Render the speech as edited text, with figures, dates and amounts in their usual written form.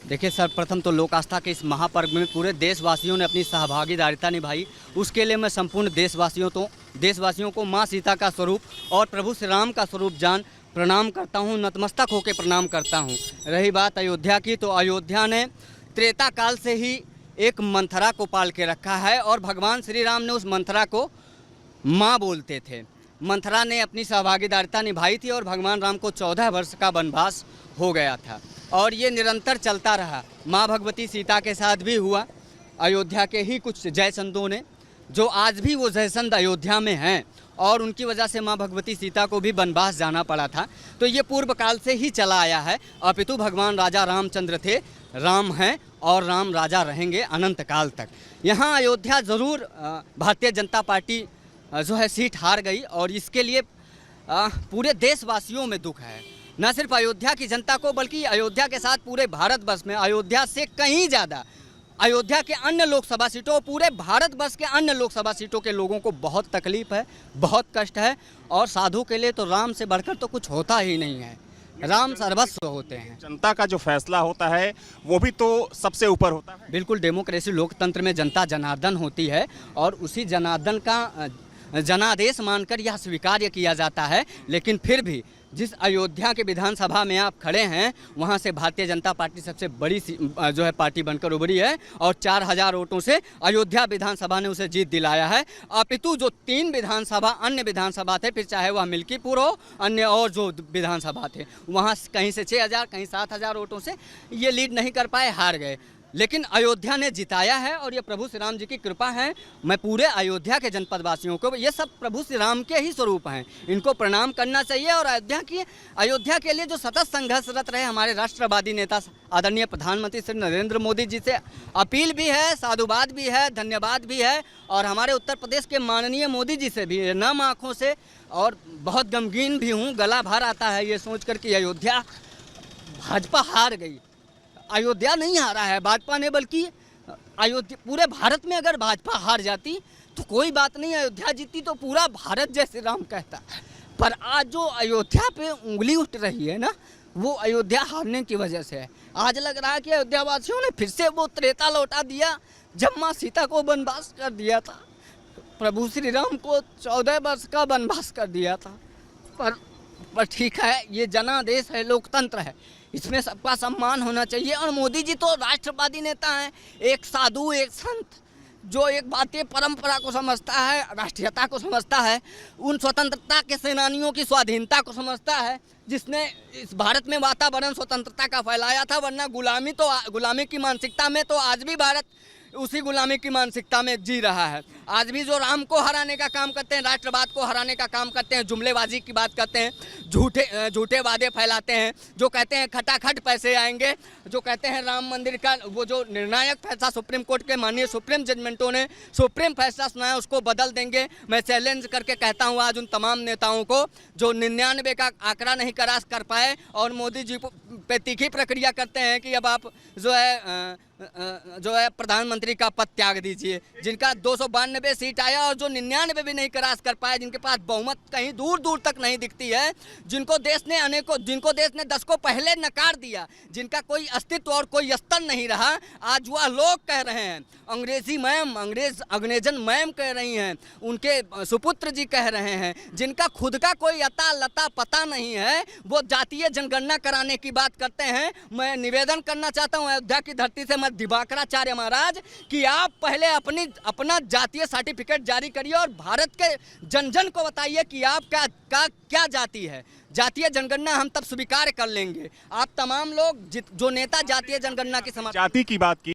देखिए, सर्वप्रथम तो लोक आस्था के इस महापर्व में पूरे देशवासियों ने अपनी सहभागीदारिता निभाई। उसके लिए मैं संपूर्ण देशवासियों को माँ सीता का स्वरूप और प्रभु श्री राम का स्वरूप जान प्रणाम करता हूँ, नतमस्तक होकर प्रणाम करता हूँ। रही बात अयोध्या की, तो अयोध्या ने त्रेता काल से ही एक मंथरा को पाल के रखा है और भगवान श्री राम ने उस मंथरा को माँ बोलते थे। मंथरा ने अपनी सहभागीदारिता निभाई थी और भगवान राम को 14 वर्ष का वनवास हो गया था और ये निरंतर चलता रहा। माँ भगवती सीता के साथ भी हुआ। अयोध्या के ही कुछ जयचंदों ने, जो आज भी वो जयचंद अयोध्या में हैं और उनकी वजह से माँ भगवती सीता को भी वनवास जाना पड़ा था, तो ये पूर्व काल से ही चला आया है। अपितु भगवान राजा रामचंद्र थे, राम हैं और राम राजा रहेंगे अनंत काल तक। यहाँ अयोध्या ज़रूर भारतीय जनता पार्टी जो है सीट हार गई और इसके लिए पूरे देशवासियों में दुख है। न सिर्फ अयोध्या की जनता को, बल्कि अयोध्या के साथ पूरे भारतवर्ष में अयोध्या से कहीं ज़्यादा अयोध्या के अन्य लोकसभा सीटों, पूरे भारतवर्ष के अन्य लोकसभा सीटों के लोगों को बहुत तकलीफ है, बहुत कष्ट है। और साधु के लिए तो राम से बढ़कर तो कुछ होता ही नहीं है। राम सर्वस्व होते हैं। जनता का जो फैसला होता है वो भी तो सबसे ऊपर होता है। बिल्कुल, डेमोक्रेसी लोकतंत्र में जनता जनार्दन होती है और उसी जनार्दन का जनादेश मानकर यह स्वीकार्य किया जाता है। लेकिन फिर भी जिस अयोध्या के विधानसभा में आप खड़े हैं, वहां से भारतीय जनता पार्टी सबसे बड़ी जो है पार्टी बनकर उभरी है और 4000 वोटों से अयोध्या विधानसभा ने उसे जीत दिलाया है। अपितु जो 3 विधानसभा अन्य विधानसभा थे, फिर चाहे वह मिल्कीपुर हो, अन्य और जो विधानसभा थे, वहाँ कहीं से 6000 कहीं 7000 वोटों से ये लीड नहीं कर पाए, हार गए। लेकिन अयोध्या ने जिताया है और ये प्रभु श्री राम जी की कृपा है। मैं पूरे अयोध्या के जनपद वासियों को, ये सब प्रभु श्री राम के ही स्वरूप हैं, इनको प्रणाम करना चाहिए। और अयोध्या के लिए जो सतत संघर्षरत रहे हमारे राष्ट्रवादी नेता आदरणीय प्रधानमंत्री श्री नरेंद्र मोदी जी से अपील भी है, साधुवाद भी है, धन्यवाद भी है। और हमारे उत्तर प्रदेश के माननीय मोदी जी से भी नम आँखों से और बहुत गमगीन भी हूँ, गला भर आता है ये सोच कर कि अयोध्या भाजपा हार गई। अयोध्या नहीं हारा है भाजपा ने, बल्कि अयोध्या पूरे भारत में अगर भाजपा हार जाती तो कोई बात नहीं, अयोध्या जीती तो पूरा भारत जय श्री राम कहता। पर आज जो अयोध्या पे उंगली उठ रही है ना, वो अयोध्या हारने की वजह से है। आज लग रहा है कि अयोध्या वासियों ने फिर से वो त्रेता लौटा दिया जब माँ सीता को वनवास कर दिया था, प्रभु श्री राम को 14 वर्ष का वनवास कर दिया था। पर ठीक है, ये जनादेश है, लोकतंत्र है, इसमें सबका सम्मान होना चाहिए। और मोदी जी तो राष्ट्रवादी नेता हैं, एक साधु, एक संत, जो एक भारतीय परंपरा को समझता है, राष्ट्रीयता को समझता है, उन स्वतंत्रता के सेनानियों की स्वाधीनता को समझता है, जिसने इस भारत में वातावरण स्वतंत्रता का फैलाया था। वरना गुलामी की मानसिकता में तो आज भी भारत उसी गुलामी की मानसिकता में जी रहा है। आज भी जो राम को हराने का काम करते हैं, राष्ट्रवाद को हराने का काम करते हैं, जुमलेबाजी की बात करते हैं, झूठे वादे फैलाते हैं, जो कहते हैं खटाखट पैसे आएंगे, जो कहते हैं राम मंदिर का वो जो निर्णायक फैसला सुप्रीम कोर्ट के माननीय सुप्रीम जजमेंटों ने सुप्रीम फैसला सुनाया उसको बदल देंगे। मैं चैलेंज करके कहता हूँ आज उन तमाम नेताओं को जो 99 का आंकड़ा नहीं क्रॉस कर पाए और मोदी जी पे तीखी प्रक्रिया करते हैं कि अब आप जो है प्रधानमंत्री का पद त्याग दीजिए। जिनका 292 सीट आया और जो 99 भी नहीं क्रॉस कर पाए, जिनके पास बहुमत कहीं दूर दूर तक नहीं दिखती है, जिनको देश ने 10 को पहले नकार दिया, जिनका कोई अस्तित्व और कोई स्तर नहीं रहा, आज वह लोग कह रहे हैं, अंग्रेजन मैम कह रही हैं, उनके सुपुत्र जी कह रहे हैं, जिनका खुद का कोई अता लता पता नहीं है, वो जातीय जनगणना कराने की बात करते हैं। मैं निवेदन करना चाहता हूँ अयोध्या की धरती से दिवाकराचार्य महाराज कि आप पहले अपना जातीय सर्टिफिकेट जारी करिए और भारत के जन जन को बताइए कि आप क्या जाति है। जातीय जनगणना हम तब स्वीकार कर लेंगे। आप तमाम लोग जो नेता जातीय जनगणना की जाति की बात की